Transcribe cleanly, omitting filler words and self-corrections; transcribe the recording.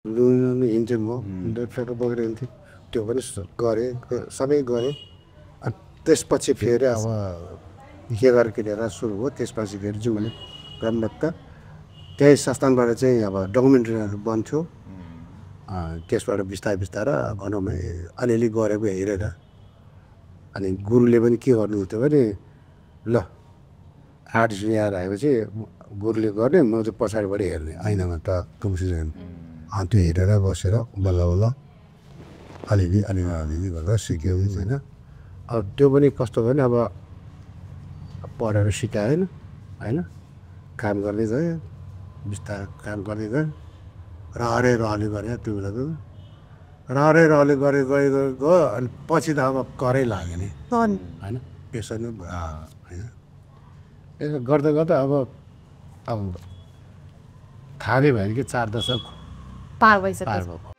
लुनु हिँड्थेँ म ट्र्याक्टर बोकेर हिँड्थेँ त्यो पनि गरेँ सबै गरेँ अनि त्यसपछि फेरि अब के गरेर किनेर सुरु हो त्यसपछि फेरि चाहिँ मैले क्रमबद्ध त्यही संस्थानबाट चाहिँ अब डकुमेन्ट्रीहरू बन्थ्यो त्यसबाट बिस्तारै बिस्तारै भनौँ अलिअलि गरेको हेरेर अनि गुरुले पनि के गर्नुहुन्थ्यो भने ल आर्टिस्ट यहाँ आएपछि गुरुले गर्ने म चाहिँ पछाडिबाट हेर्ने ऐनामा त कम्पिटिसन त्यो हेरेर बसेर बल्ल बल्ल अलिअलि गरेर सिक्यो होइन अब त्यो पनि कस्तो भयो भने अब पढेर सिकाएन होइन काम गर्दै गयो बिस्तारै काम गर्दै गयो रहरै गरेँ त्यो बेला त रहरै गरे गयो अनि पछि त अब करै लाग्यो नि होइन पेसा नै होइन यसो गर्दा गर्दा अब थाहा नै भयो कि 4 दशक पार भइसक्यो पार भएको